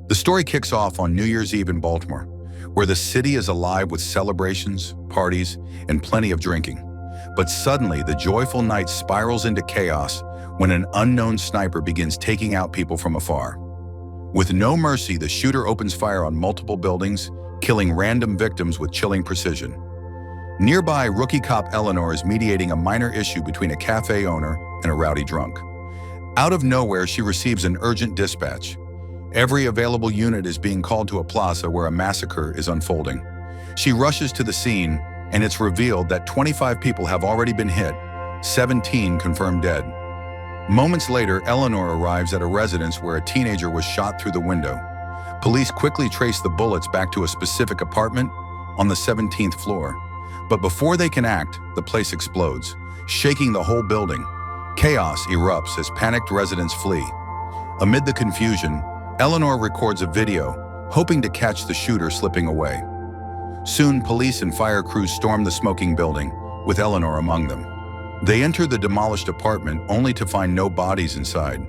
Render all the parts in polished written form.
The story kicks off on New Year's Eve in Baltimore, where the city is alive with celebrations, parties, and plenty of drinking. But suddenly, the joyful night spirals into chaos when an unknown sniper begins taking out people from afar. With no mercy, the shooter opens fire on multiple buildings, killing random victims with chilling precision. Nearby, rookie cop Eleanor is mediating a minor issue between a cafe owner and a rowdy drunk. Out of nowhere, she receives an urgent dispatch. Every available unit is being called to a plaza where a massacre is unfolding. She rushes to the scene, and it's revealed that 25 people have already been hit, 17 confirmed dead. Moments later, Eleanor arrives at a residence where a teenager was shot through the window. Police quickly trace the bullets back to a specific apartment on the 17th floor. But before they can act, the place explodes, shaking the whole building. Chaos erupts as panicked residents flee. Amid the confusion, Eleanor records a video, hoping to catch the shooter slipping away. Soon, police and fire crews storm the smoking building, with Eleanor among them. They enter the demolished apartment only to find no bodies inside.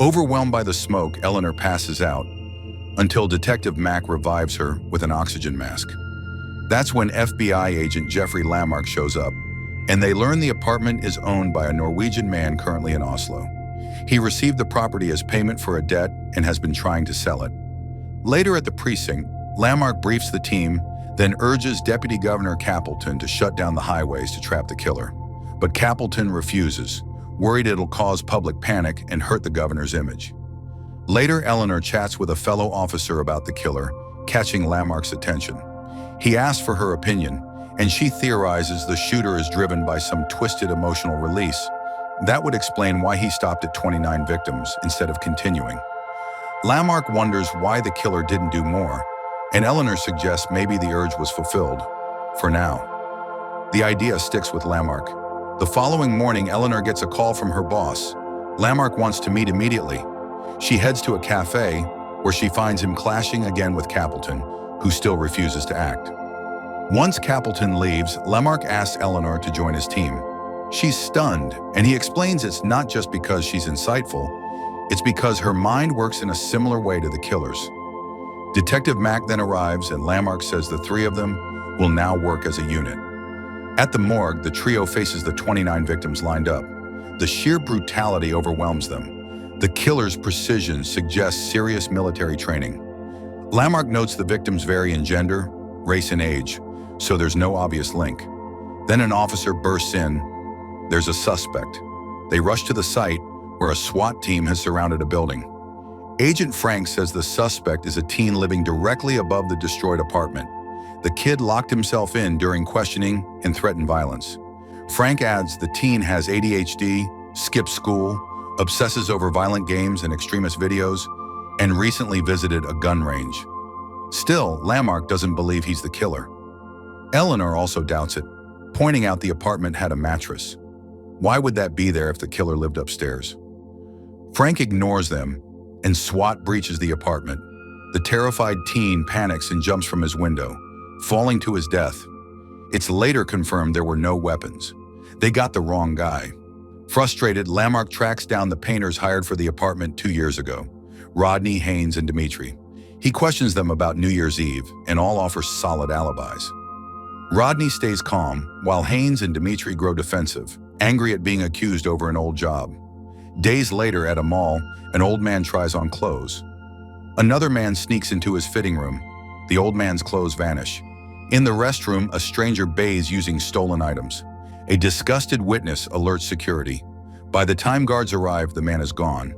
Overwhelmed by the smoke, Eleanor passes out, until Detective Mack revives her with an oxygen mask. That's when FBI agent Jeffrey Lamarck shows up, and they learn the apartment is owned by a Norwegian man currently in Oslo. He received the property as payment for a debt and has been trying to sell it. Later at the precinct, Lamarck briefs the team, then urges Deputy Governor Capleton to shut down the highways to trap the killer. But Capleton refuses, worried it'll cause public panic and hurt the governor's image. Later, Eleanor chats with a fellow officer about the killer, catching Lamarck's attention. He asks for her opinion, and she theorizes the shooter is driven by some twisted emotional release. That would explain why he stopped at 29 victims instead of continuing. Lamarck wonders why the killer didn't do more, and Eleanor suggests maybe the urge was fulfilled, for now. The idea sticks with Lamarck. The following morning, Eleanor gets a call from her boss. Lamarck wants to meet immediately. She heads to a cafe, where she finds him clashing again with Capleton, who still refuses to act. Once Capleton leaves, Lamarck asks Eleanor to join his team. She's stunned, and he explains it's not just because she's insightful, it's because her mind works in a similar way to the killer's. Detective Mack then arrives, and Lamarck says the three of them will now work as a unit. At the morgue, the trio faces the 29 victims lined up. The sheer brutality overwhelms them. The killer's precision suggests serious military training. Lamarck notes the victims vary in gender, race, and age, so there's no obvious link. Then an officer bursts in. There's a suspect. They rush to the site, where a SWAT team has surrounded a building. Agent Frank says the suspect is a teen living directly above the destroyed apartment. The kid locked himself in during questioning and threatened violence. Frank adds the teen has ADHD, skips school, obsesses over violent games and extremist videos, and recently visited a gun range. Still, Lamarck doesn't believe he's the killer. Eleanor also doubts it, pointing out the apartment had a mattress. Why would that be there if the killer lived upstairs? Frank ignores them, and SWAT breaches the apartment. The terrified teen panics and jumps from his window, falling to his death. It's later confirmed there were no weapons. They got the wrong guy. Frustrated, Lamarck tracks down the painters hired for the apartment 2 years ago, Rodney, Haynes, and Dimitri. He questions them about New Year's Eve, and all offer solid alibis. Rodney stays calm, while Haynes and Dimitri grow defensive, angry at being accused over an old job. Days later, at a mall, an old man tries on clothes. Another man sneaks into his fitting room. The old man's clothes vanish. In the restroom, a stranger bathes using stolen items. A disgusted witness alerts security. By the time guards arrive, the man is gone,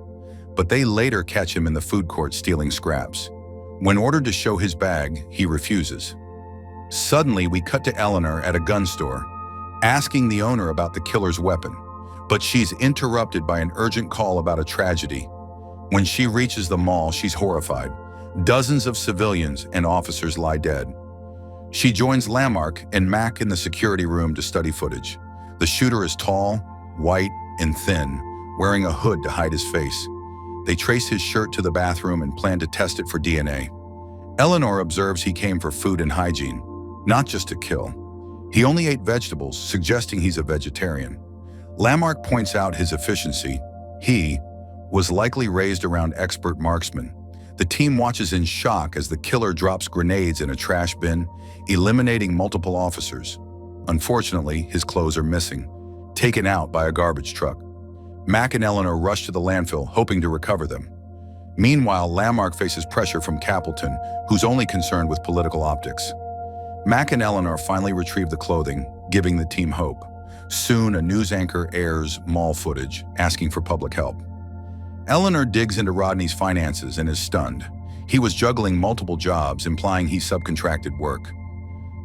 but they later catch him in the food court stealing scraps. When ordered to show his bag, he refuses. Suddenly, we cut to Eleanor at a gun store, asking the owner about the killer's weapon, but she's interrupted by an urgent call about a tragedy. When she reaches the mall, she's horrified. Dozens of civilians and officers lie dead. She joins Lamarck and Mack in the security room to study footage. The shooter is tall, white, and thin, wearing a hood to hide his face. They trace his shirt to the bathroom and plan to test it for DNA. Eleanor observes he came for food and hygiene, not just to kill. He only ate vegetables, suggesting he's a vegetarian. Lamarck points out his efficiency. He was likely raised around expert marksmen. The team watches in shock as the killer drops grenades in a trash bin, eliminating multiple officers. Unfortunately, his clothes are missing, taken out by a garbage truck. Mac and Eleanor rush to the landfill, hoping to recover them. Meanwhile, Lamarck faces pressure from Capleton, who's only concerned with political optics. Mac and Eleanor finally retrieve the clothing, giving the team hope. Soon, a news anchor airs mall footage, asking for public help. Eleanor digs into Rodney's finances and is stunned. He was juggling multiple jobs, implying he subcontracted work.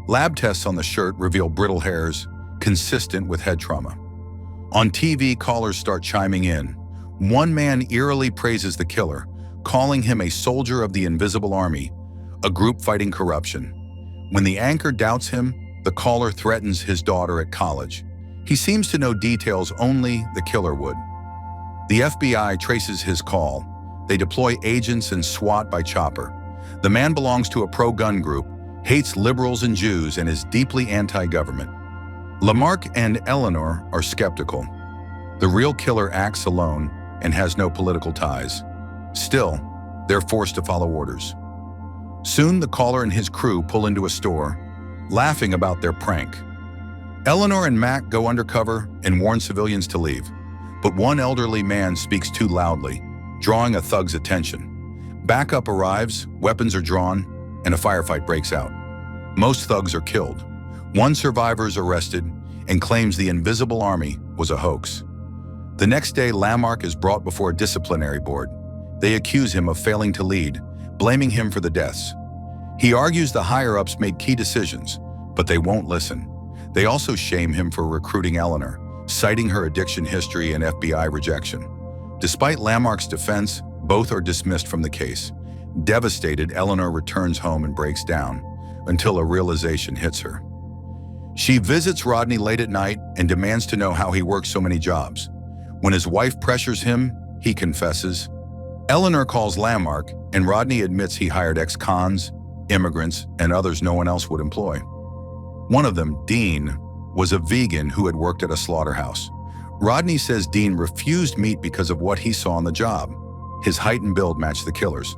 Lab tests on the shirt reveal brittle hairs, consistent with head trauma. On TV, callers start chiming in. One man eerily praises the killer, calling him a soldier of the Invisible Army, a group fighting corruption. When the anchor doubts him, the caller threatens his daughter at college. He seems to know details only the killer would. The FBI traces his call. They deploy agents and SWAT by chopper. The man belongs to a pro-gun group, hates liberals and Jews, and is deeply anti-government. Lamarck and Eleanor are skeptical. The real killer acts alone and has no political ties. Still, they're forced to follow orders. Soon, the caller and his crew pull into a store, laughing about their prank. Eleanor and Mac go undercover and warn civilians to leave. But one elderly man speaks too loudly, drawing a thug's attention. Backup arrives, weapons are drawn, and a firefight breaks out. Most thugs are killed. One survivor is arrested and claims the Invisible Army was a hoax. The next day, Lamarck is brought before a disciplinary board. They accuse him of failing to lead, blaming him for the deaths. He argues the higher-ups made key decisions, but they won't listen. They also shame him for recruiting Eleanor, citing her addiction history and FBI rejection. Despite Lamarck's defense, both are dismissed from the case. Devastated, Eleanor returns home and breaks down, until a realization hits her. She visits Rodney late at night and demands to know how he works so many jobs. When his wife pressures him, he confesses. Eleanor calls Lamarck, and Rodney admits he hired ex-cons, immigrants, and others no one else would employ. One of them, Dean, was a vegan who had worked at a slaughterhouse. Rodney says Dean refused meat because of what he saw on the job. His height and build matched the killer's.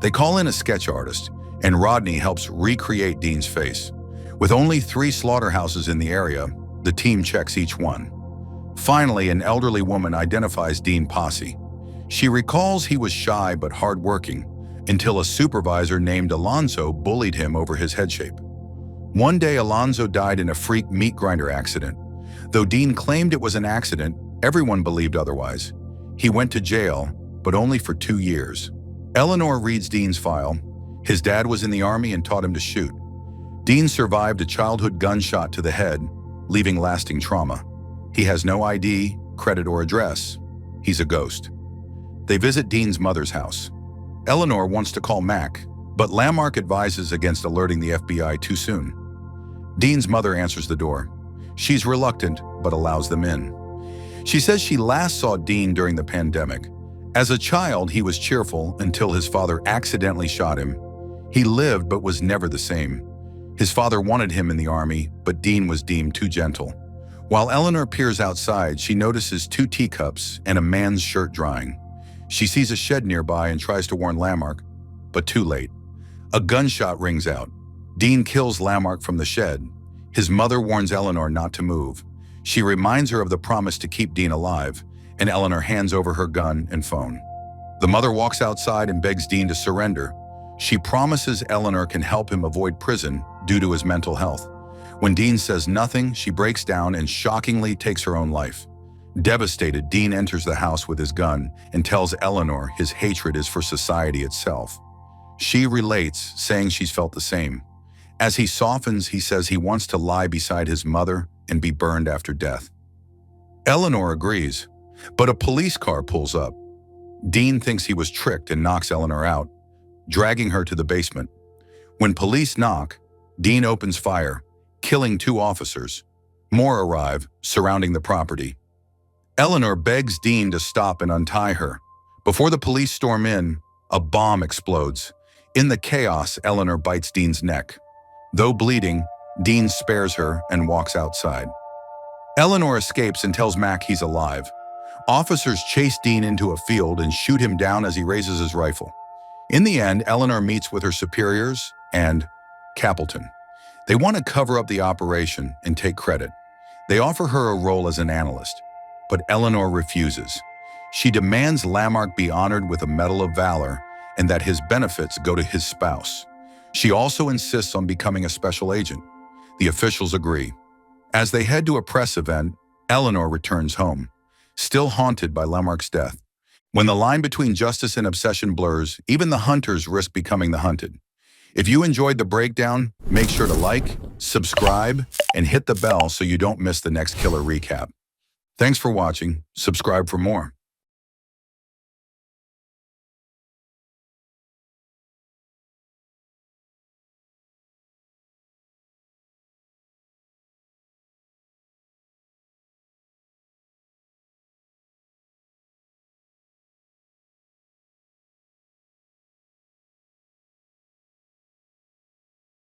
They call in a sketch artist, and Rodney helps recreate Dean's face. With only 3 slaughterhouses in the area, the team checks each one. Finally, an elderly woman identifies Dean Posse. She recalls he was shy but hardworking, until a supervisor named Alonzo bullied him over his head shape. One day, Alonzo died in a freak meat grinder accident. Though Dean claimed it was an accident, everyone believed otherwise. He went to jail, but only for 2 years. Eleanor reads Dean's file. His dad was in the Army and taught him to shoot. Dean survived a childhood gunshot to the head, leaving lasting trauma. He has no ID, credit, or address. He's a ghost. They visit Dean's mother's house. Eleanor wants to call Mac, but Lamarck advises against alerting the FBI too soon. Dean's mother answers the door. She's reluctant, but allows them in. She says she last saw Dean during the pandemic. As a child, he was cheerful until his father accidentally shot him. He lived, but was never the same. His father wanted him in the Army, but Dean was deemed too gentle. While Eleanor peers outside, she notices 2 teacups and a man's shirt drying. She sees a shed nearby and tries to warn Lamarck, but too late. A gunshot rings out. Dean kills Lamarck from the shed. His mother warns Eleanor not to move. She reminds her of the promise to keep Dean alive, and Eleanor hands over her gun and phone. The mother walks outside and begs Dean to surrender. She promises Eleanor can help him avoid prison due to his mental health. When Dean says nothing, she breaks down and shockingly takes her own life. Devastated, Dean enters the house with his gun and tells Eleanor his hatred is for society itself. She relates, saying she's felt the same. As he softens, he says he wants to lie beside his mother and be burned after death. Eleanor agrees, but a police car pulls up. Dean thinks he was tricked and knocks Eleanor out, dragging her to the basement. When police knock, Dean opens fire, killing 2 officers. More arrive, surrounding the property. Eleanor begs Dean to stop and untie her. Before the police storm in, a bomb explodes. In the chaos, Eleanor bites Dean's neck. Though bleeding, Dean spares her and walks outside. Eleanor escapes and tells Mac he's alive. Officers chase Dean into a field and shoot him down as he raises his rifle. In the end, Eleanor meets with her superiors and Capleton. They want to cover up the operation and take credit. They offer her a role as an analyst, but Eleanor refuses. She demands Lamarck be honored with a Medal of Valor and that his benefits go to his spouse. She also insists on becoming a special agent. The officials agree. As they head to a press event, Eleanor returns home, still haunted by Lamarck's death. When the line between justice and obsession blurs, even the hunters risk becoming the hunted. If you enjoyed the breakdown, make sure to like, subscribe, and hit the bell so you don't miss the next killer recap. Thanks for watching. Subscribe for more.